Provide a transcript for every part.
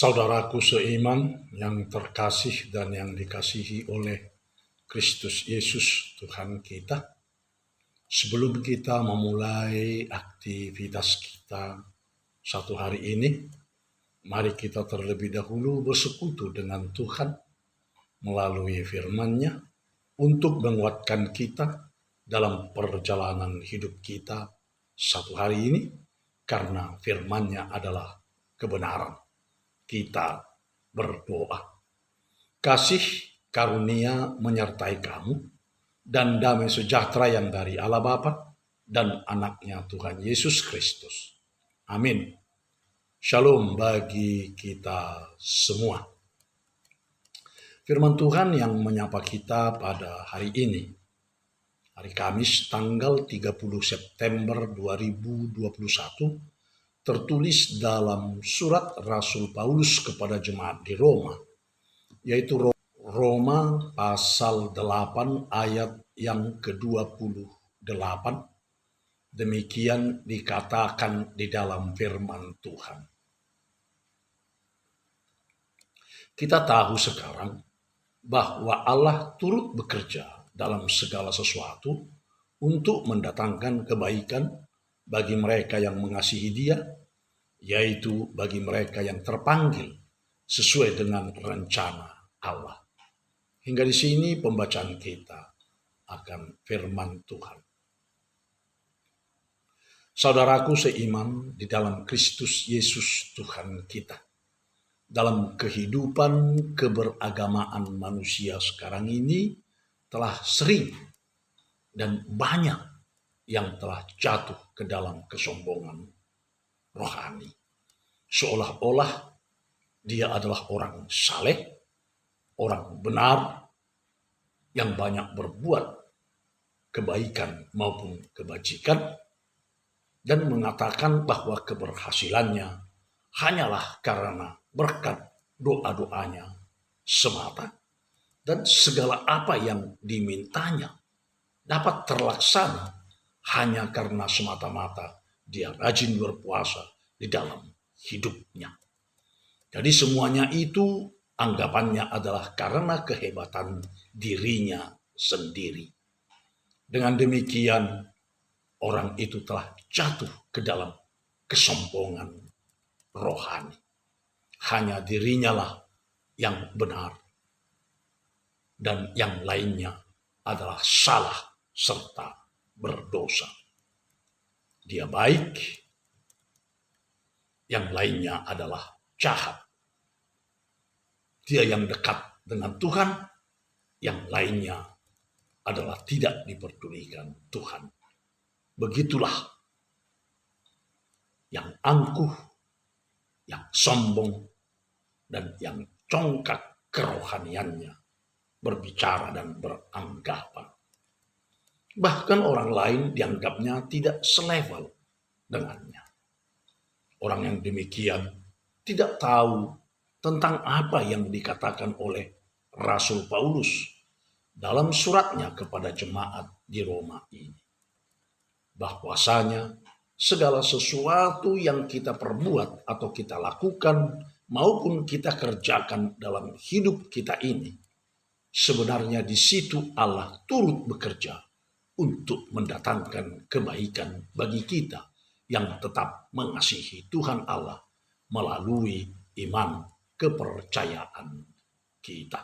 Saudaraku seiman yang terkasih dan yang dikasihi oleh Kristus Yesus Tuhan kita, sebelum kita memulai aktivitas kita satu hari ini, mari kita terlebih dahulu bersekutu dengan Tuhan melalui firman-Nya untuk menguatkan kita dalam perjalanan hidup kita satu hari ini, karena firman-Nya adalah kebenaran. Kita berdoa. Kasih karunia menyertai kamu dan damai sejahtera yang dari Allah Bapa dan anaknya Tuhan Yesus Kristus. Amin. Shalom bagi kita semua. Firman Tuhan yang menyapa kita pada hari ini, hari Kamis tanggal 30 September 2021, tertulis dalam surat Rasul Paulus kepada jemaat di Roma, yaitu Roma pasal 8 ayat yang ke-28. Demikian dikatakan di dalam firman Tuhan. Kita tahu sekarang bahwa Allah turut bekerja dalam segala sesuatu untuk mendatangkan kebaikan bagi mereka yang mengasihi Dia, yaitu bagi mereka yang terpanggil sesuai dengan rencana Allah. Hingga di sini pembacaan kita akan firman Tuhan. Saudaraku seiman di dalam Kristus Yesus Tuhan kita, dalam kehidupan keberagamaan manusia sekarang ini telah sering dan banyak yang telah jatuh ke dalam kesombongan rohani. Seolah-olah dia adalah orang saleh, orang benar, yang banyak berbuat kebaikan maupun kebajikan, dan mengatakan bahwa keberhasilannya hanyalah karena berkat doa-doanya semata, dan segala apa yang dimintanya dapat terlaksana hanya karena semata-mata dia rajin berpuasa di dalam hidupnya. Jadi semuanya itu anggapannya adalah karena kehebatan dirinya sendiri. Dengan demikian, orang itu telah jatuh ke dalam kesombongan rohani. Hanya dirinya lah yang benar, dan yang lainnya adalah salah serta berdosa. Dia baik, yang lainnya adalah jahat. Dia yang dekat dengan Tuhan, yang lainnya adalah tidak diperdulikan Tuhan. Begitulah yang angkuh, yang sombong, dan yang congkak kerohaniannya berbicara dan beranggapan. Bahkan orang lain dianggapnya tidak selevel dengannya. Orang yang demikian tidak tahu tentang apa yang dikatakan oleh Rasul Paulus dalam suratnya kepada jemaat di Roma ini. Bahwasanya segala sesuatu yang kita perbuat atau kita lakukan maupun kita kerjakan dalam hidup kita ini, sebenarnya di situ Allah turut bekerja untuk mendatangkan kebaikan bagi kita yang tetap mengasihi Tuhan Allah melalui iman kepercayaan kita.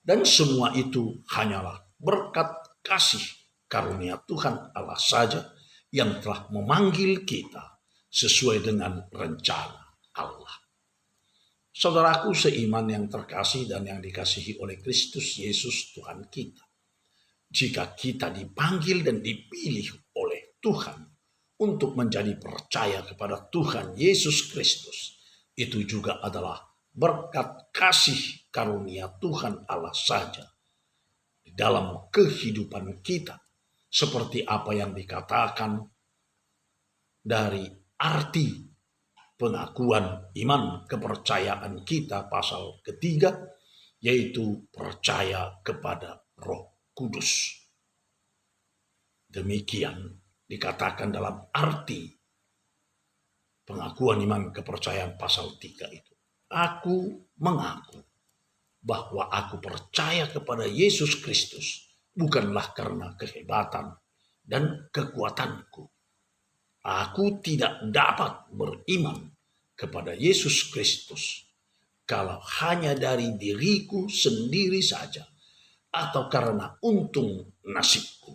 Dan semua itu hanyalah berkat kasih karunia Tuhan Allah saja yang telah memanggil kita sesuai dengan rencana Allah. Saudaraku seiman yang terkasih dan yang dikasihi oleh Kristus Yesus Tuhan kita, jika kita dipanggil dan dipilih oleh Tuhan untuk menjadi percaya kepada Tuhan Yesus Kristus, itu juga adalah berkat kasih karunia Tuhan Allah saja di dalam kehidupan kita, seperti apa yang dikatakan dari arti pengakuan iman kepercayaan kita pasal ketiga, yaitu percaya kepada Roh Kudus. Demikian dikatakan dalam arti pengakuan iman kepercayaan pasal 3 itu. Aku mengaku bahwa aku percaya kepada Yesus Kristus bukanlah karena kehebatan dan kekuatanku. Aku tidak dapat beriman kepada Yesus Kristus kalau hanya dari diriku sendiri saja atau karena untung nasibku.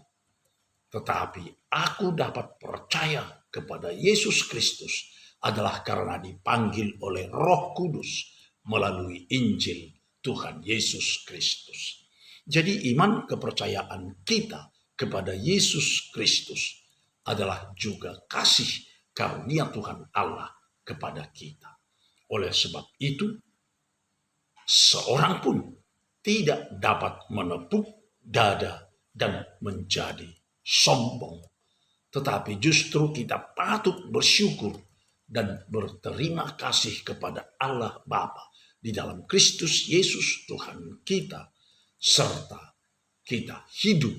Tetapi aku dapat percaya kepada Yesus Kristus adalah karena dipanggil oleh Roh Kudus melalui Injil Tuhan Yesus Kristus. Jadi iman kepercayaan kita kepada Yesus Kristus adalah juga kasih karunia Tuhan Allah kepada kita. Oleh sebab itu, seorang pun tidak dapat menepuk dada dan menjadi sombong. Tetapi justru kita patut bersyukur dan berterima kasih kepada Allah Bapa di dalam Kristus Yesus Tuhan kita, serta kita hidup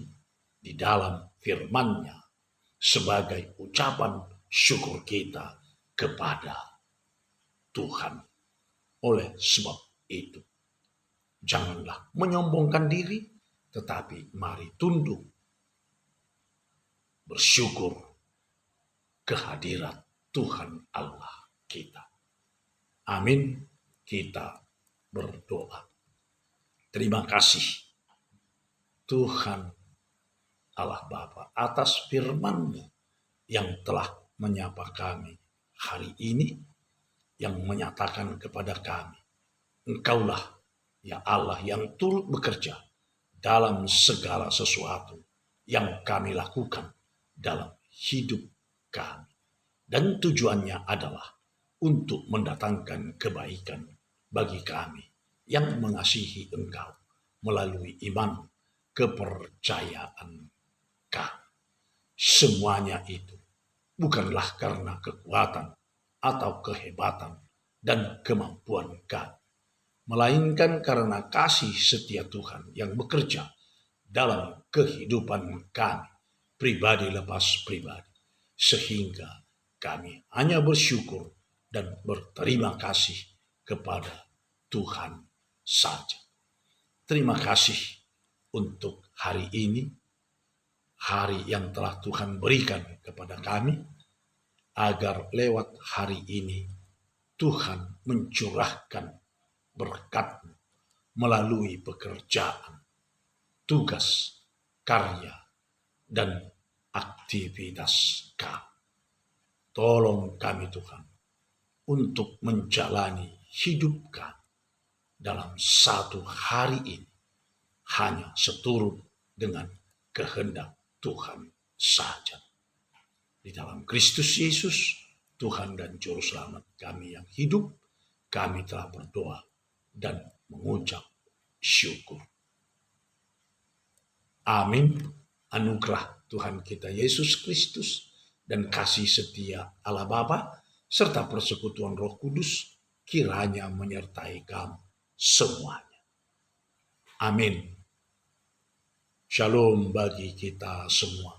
di dalam firman-Nya sebagai ucapan syukur kita kepada Tuhan. Oleh sebab itu, janganlah menyombongkan diri, tetapi mari tunduk bersyukur kehadirat Tuhan Allah kita. Amin. Kita berdoa. Terima kasih Tuhan Allah Bapa atas firman-Mu yang telah menyapa kami hari ini, yang menyatakan kepada kami, Engkaulah ya Allah yang turut bekerja dalam segala sesuatu yang kami lakukan dalam hidup kami. Dan tujuannya adalah untuk mendatangkan kebaikan bagi kami yang mengasihi Engkau melalui iman kepercayaan kami. Semuanya itu bukanlah karena kekuatan atau kehebatan dan kemampuan kami, melainkan karena kasih setia Tuhan yang bekerja dalam kehidupan kami, pribadi lepas pribadi, sehingga kami hanya bersyukur dan berterima kasih kepada Tuhan saja. Terima kasih untuk hari ini, hari yang telah Tuhan berikan kepada kami, agar lewat hari ini Tuhan mencurahkan berkat melalui pekerjaan, tugas, karya, dan aktivitas kami. Tolong kami Tuhan untuk menjalani hidup kami dalam satu hari ini hanya seturut dengan kehendak Tuhan saja. Di dalam Kristus Yesus, Tuhan dan Juru Selamat kami yang hidup, kami telah berdoa dan mengucap syukur. Amin. Anugerah Tuhan kita Yesus Kristus dan kasih setia Allah Bapa serta persekutuan Roh Kudus kiranya menyertai kamu semuanya. Amin. Shalom bagi kita semua.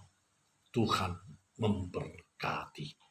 Tuhan memberkati.